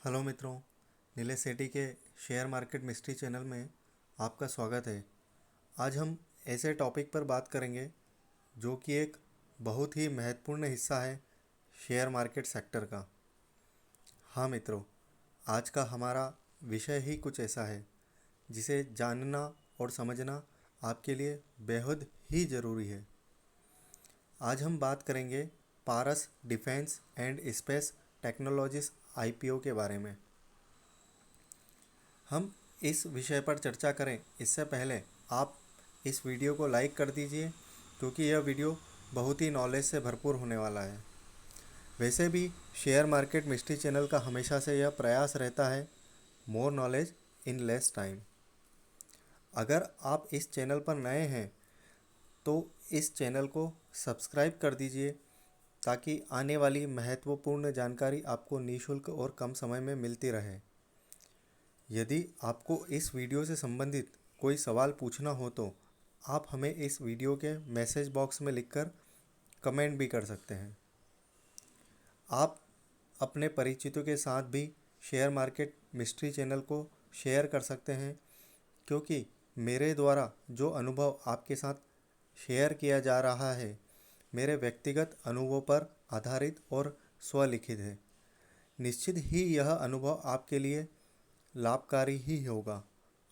Hello मित्रों, नीलेश सेठी के share market mystery channel में आपका स्वागत है। आज हम ऐसे टॉपिक पर बात करेंगे जो कि एक बहुत ही महत्वपूर्ण हिस्सा है शेयर मार्केट सेक्टर का। हाँ मित्रों, आज का हमारा विषय ही कुछ ऐसा है जिसे जानना और समझना आपके लिए बेहद ही ज़रूरी है। आज हम बात करेंगे Paras defence and space Technologies IPO के बारे में। हम इस विषय पर चर्चा करें इससे पहले आप इस वीडियो को लाइक कर दीजिए, क्योंकि यह वीडियो बहुत ही नॉलेज से भरपूर होने वाला है। वैसे भी शेयर मार्केट मिस्ट्री चैनल का हमेशा से यह प्रयास रहता है, more knowledge in less time. अगर आप इस चैनल पर नए हैं तो इस चैनल को सब्सक्राइब कर दीजिए, ताकि आने वाली महत्वपूर्ण जानकारी आपको निःशुल्क और कम समय में मिलती रहे। यदि आपको इस वीडियो से संबंधित कोई सवाल पूछना हो तो आप हमें इस वीडियो के मैसेज बॉक्स में लिखकर कमेंट भी कर सकते हैं। आप अपने परिचितों के साथ भी शेयर मार्केट मिस्ट्री चैनल को शेयर कर सकते हैं, क्योंकि मेरे द्वारा जो अनुभव आपके साथ शेयर किया जा रहा है मेरे व्यक्तिगत अनुभव पर आधारित और स्वलिखित है। निश्चित ही यह अनुभव आपके लिए लाभकारी ही होगा।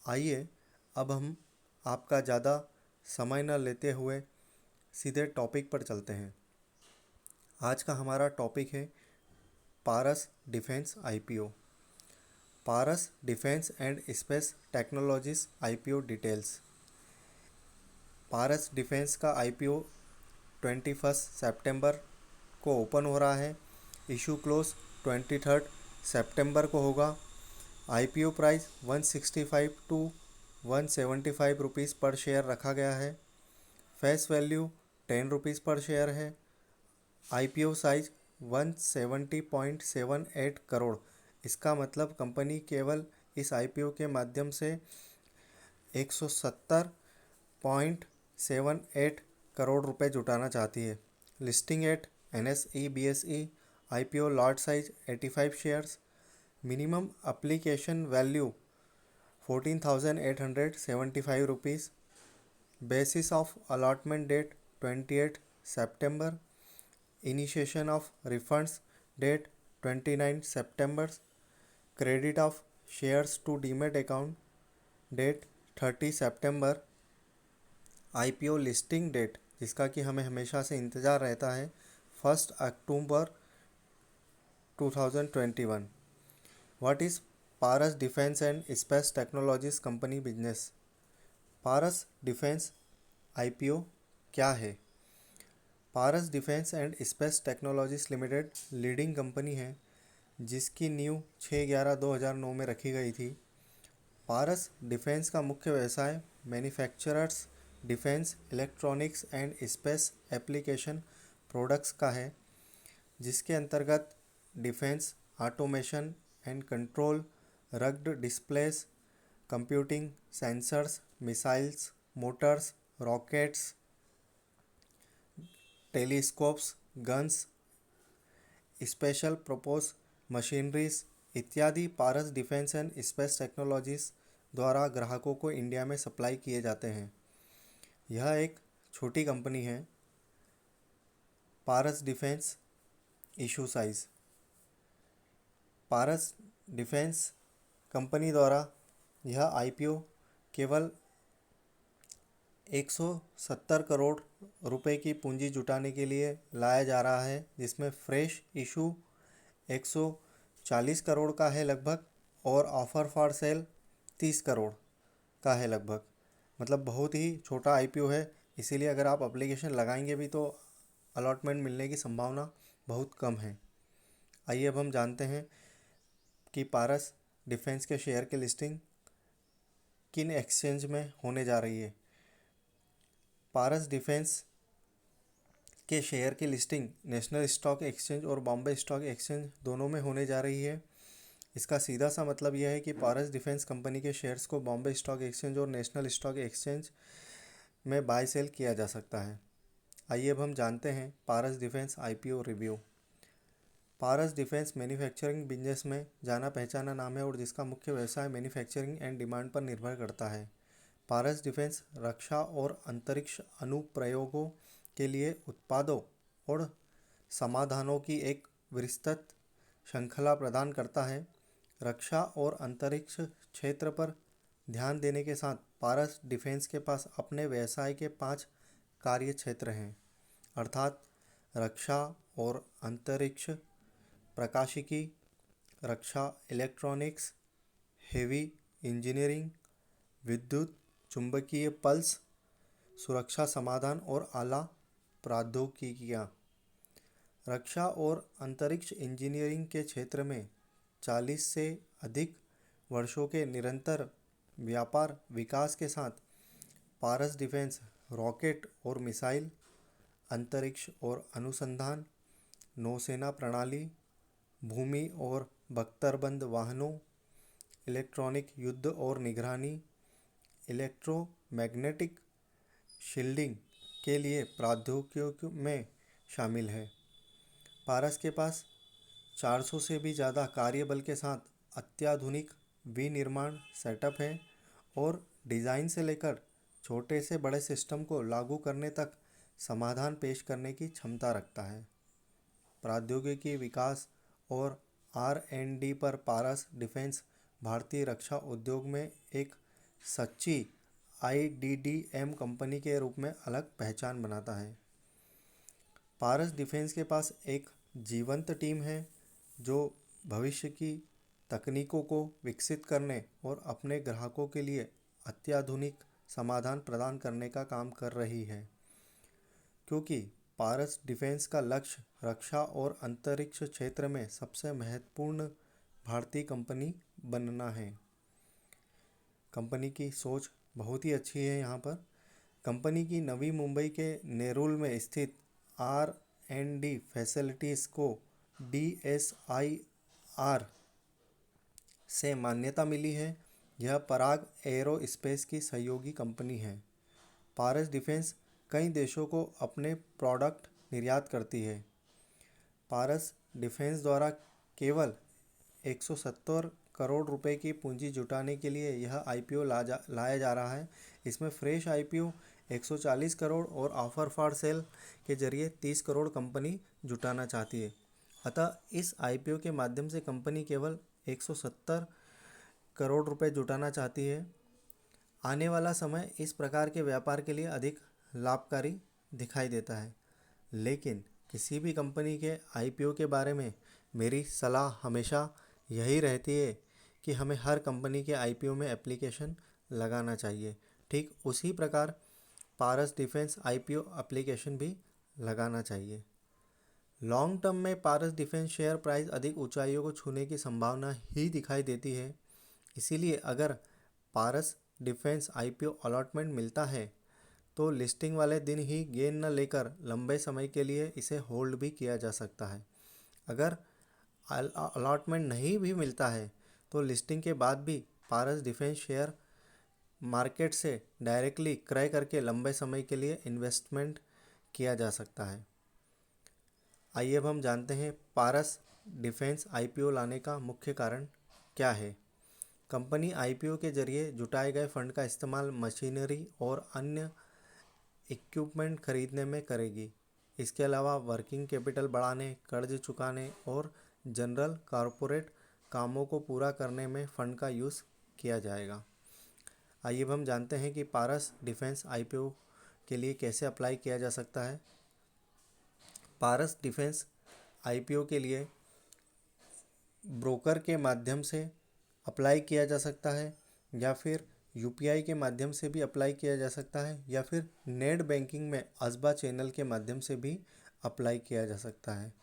आइए अब हम आपका ज़्यादा समय न लेते हुए सीधे टॉपिक पर चलते हैं। आज का हमारा टॉपिक है Paras defence IPO. Paras defence and space Technologies IPO details. Paras Defence का आईपीओ 21 सितंबर को ओपन हो रहा है। इशू क्लोज 23 सितंबर को होगा। आईपीओ प्राइस 165 टू 175 रुपीज़ पर शेयर रखा गया है। फेस वैल्यू 10 रुपीज़ पर शेयर है। IPO size 170.78 crore. इसका मतलब कंपनी केवल इस आईपीओ के माध्यम से 170.78 करोड़ रुपए जुटाना चाहती है। Listing at NSE BSE. IPO lot size 85 shares. Minimum application value 14,875 rupees. Basis of allotment date 28 सितंबर। इनिशिएशन ऑफ रिफंड्स डेट 29 सितंबर। Credit of shares to demat account date 30 सितंबर। आईपीओ लिस्टिंग डेट, जिसका कि हमें हमेशा से इंतज़ार रहता है, 1 अक्टूबर 2021। What is Paras defence and space technologies company business. Paras defence IPO क्या है? Paras defence and space technologies limited leading company है, जिसकी नींव 6/11/2009 में रखी गई थी। पारस डिफेंस का मुख्य व्यवसाय manufacturers defence electronics and space application products का है, जिसके अंतर्गत defence automation and control, rugged displace, computing, sensors, missiles, Motors, rockets, telescopes, guns, special propose machineries इत्यादि पारस डिफेंस एंड स्पेस टेक्नोलॉजीज द्वारा ग्राहकों को इंडिया में सप्लाई किए जाते हैं। यह एक छोटी कंपनी है। Paras defence issue size. पारस डिफेंस कंपनी द्वारा यह आईपीओ केवल 170 करोड़ रुपए की पूंजी जुटाने के लिए लाया जा रहा है, जिसमें फ्रेश इशू 140 करोड़ का है लगभग, और ऑफ़र फॉर सेल 30 करोड़ का है लगभग। मतलब बहुत ही छोटा आईपीओ है, इसीलिए अगर आप एप्लीकेशन लगाएंगे भी तो अलॉटमेंट मिलने की संभावना बहुत कम है। आइए अब हम जानते हैं कि पारस डिफेंस के शेयर की लिस्टिंग किन एक्सचेंज में होने जा रही है। पारस डिफेंस के शेयर की लिस्टिंग नेशनल स्टॉक एक्सचेंज और बॉम्बे स्टॉक एक्सचेंज दोनों में होने जा रही है। इसका सीधा सा मतलब यह है कि पारस डिफेंस कंपनी के शेयर्स को बॉम्बे स्टॉक एक्सचेंज और नेशनल स्टॉक एक्सचेंज में बाय सेल किया जा सकता है। आइए अब हम जानते हैं पारस डिफेंस आईपीओ रिव्यू। पारस डिफेंस मैन्युफैक्चरिंग बिजनेस में जाना पहचाना नाम है और जिसका मुख्य व्यवसाय मैन्युफैक्चरिंग एंड डिमांड पर निर्भर करता है। पारस डिफेंस रक्षा और अंतरिक्ष अनुप्रयोगों के लिए उत्पादों और समाधानों की एक विस्तृत श्रृंखला प्रदान करता है। रक्षा और अंतरिक्ष क्षेत्र पर ध्यान देने के साथ पारस डिफेंस के पास अपने व्यवसाय के 5 कार्य क्षेत्र हैं, अर्थात रक्षा और अंतरिक्ष, प्रकाशिकी, रक्षा इलेक्ट्रॉनिक्स, हेवी इंजीनियरिंग, विद्युत चुंबकीय पल्स, सुरक्षा समाधान और आला प्रौद्योगिकियाँ। रक्षा और अंतरिक्ष इंजीनियरिंग के क्षेत्र में 40 से अधिक वर्षों के निरंतर व्यापार विकास के साथ पारस डिफेंस रॉकेट और मिसाइल, अंतरिक्ष और अनुसंधान, नौसेना प्रणाली, भूमि और बख्तरबंद वाहनों, इलेक्ट्रॉनिक युद्ध और निगरानी, इलेक्ट्रोमैग्नेटिक शील्डिंग के लिए प्रौद्योगिकियों में शामिल है। पारस के पास 400 से भी ज़्यादा कार्यबल के साथ अत्याधुनिक विनिर्माण सेटअप है और डिज़ाइन से लेकर छोटे से बड़े सिस्टम को लागू करने तक समाधान पेश करने की क्षमता रखता है। प्रौद्योगिकी विकास और R&D पर पारस डिफेंस भारतीय रक्षा उद्योग में एक सच्ची IDDM कंपनी के रूप में अलग पहचान बनाता है। पारस डिफेंस के पास एक जीवंत टीम है जो भविष्य की तकनीकों को विकसित करने और अपने ग्राहकों के लिए अत्याधुनिक समाधान प्रदान करने का काम कर रही है। क्योंकि पारस डिफेंस का लक्ष्य रक्षा और अंतरिक्ष क्षेत्र में सबसे महत्वपूर्ण भारतीय कंपनी बनना है। कंपनी की सोच बहुत ही अच्छी है। यहाँ पर कंपनी की नवी मुंबई के नेरुल में स्थित R&D फैसिलिटीज़ को DSIR से मान्यता मिली है। यह पराग एरोस्पेस की सहयोगी कंपनी है। पारस डिफेंस कई देशों को अपने प्रोडक्ट निर्यात करती है। पारस डिफेंस द्वारा केवल 170 करोड़ रुपए की पूंजी जुटाने के लिए यह IPO लाया जा रहा है। इसमें फ्रेश IPO 140 करोड़ और ऑफर फॉर सेल के जरिए 30 करोड़ कंपनी जुटाना चाहती है। अतः इस IPO के माध्यम से कंपनी केवल 170 करोड़ रुपए जुटाना चाहती है। आने वाला समय इस प्रकार के व्यापार के लिए अधिक लाभकारी दिखाई देता है। लेकिन किसी भी कंपनी के IPO के बारे में मेरी सलाह हमेशा यही रहती है कि हमें हर कंपनी के IPO में एप्लीकेशन लगाना चाहिए। ठीक उसी प्रकार पारस डिफेंस IPO एप्लीकेशन भी लगाना चाहिए। लॉन्ग टर्म में पारस डिफेंस शेयर प्राइस अधिक ऊंचाइयों को छूने की संभावना ही दिखाई देती है। इसीलिए अगर पारस डिफेंस IPO अलॉटमेंट मिलता है तो लिस्टिंग वाले दिन ही गेन न लेकर लंबे समय के लिए इसे होल्ड भी किया जा सकता है। अगर अलॉटमेंट नहीं भी मिलता है तो लिस्टिंग के बाद भी पारस डिफेंस शेयर मार्केट से डायरेक्टली क्रय करके लंबे समय के लिए इन्वेस्टमेंट किया जा सकता है। आइए अब हम जानते हैं पारस डिफेंस IPO लाने का मुख्य कारण क्या है। कंपनी IPO के जरिए जुटाए गए फंड का इस्तेमाल मशीनरी और अन्य इक्विपमेंट खरीदने में करेगी। इसके अलावा वर्किंग कैपिटल बढ़ाने, कर्ज चुकाने और जनरल कॉरपोरेट कामों को पूरा करने में फ़ंड का यूज़ किया जाएगा। आइए अब हम जानते हैं कि पारस डिफेंस IPO के लिए कैसे अप्लाई किया जा सकता है। पारस डिफेंस IPO के लिए ब्रोकर के माध्यम से अप्लाई किया जा सकता है या फिर UPI के माध्यम से भी अप्लाई किया जा सकता है या फिर नेट बैंकिंग में असबा चैनल के माध्यम से भी अप्लाई किया जा सकता है।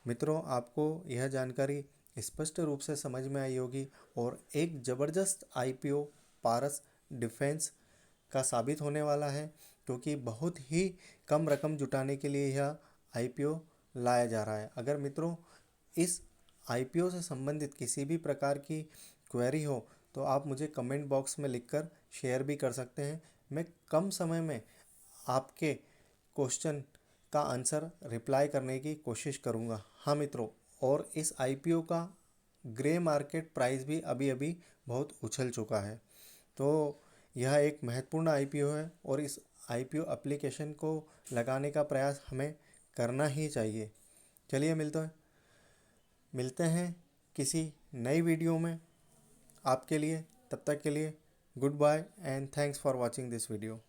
मित्रों, आपको यह जानकारी स्पष्ट रूप से समझ में आई होगी और एक ज़बरदस्त IPO पारस डिफेंस का साबित होने वाला है, क्योंकि बहुत ही कम रकम जुटाने के लिए यह IPO लाया जा रहा है। अगर मित्रों इस IPO से संबंधित किसी भी प्रकार की क्वेरी हो तो आप मुझे कमेंट बॉक्स में लिखकर शेयर भी कर सकते हैं। मैं कम समय में आपके क्वेश्चन का आंसर रिप्लाई करने की कोशिश करूँगा। हाँ मित्रों, और इस आईपीओ का ग्रे मार्केट प्राइस भी अभी अभी बहुत उछल चुका है। तो यह एक महत्वपूर्ण आईपीओ है और इस आईपीओ एप्लीकेशन को लगाने का प्रयास हमें करना ही चाहिए। चलिए मिलते हैं किसी नई वीडियो में आपके लिए। तब तक के लिए goodbye and thanks for watching this video.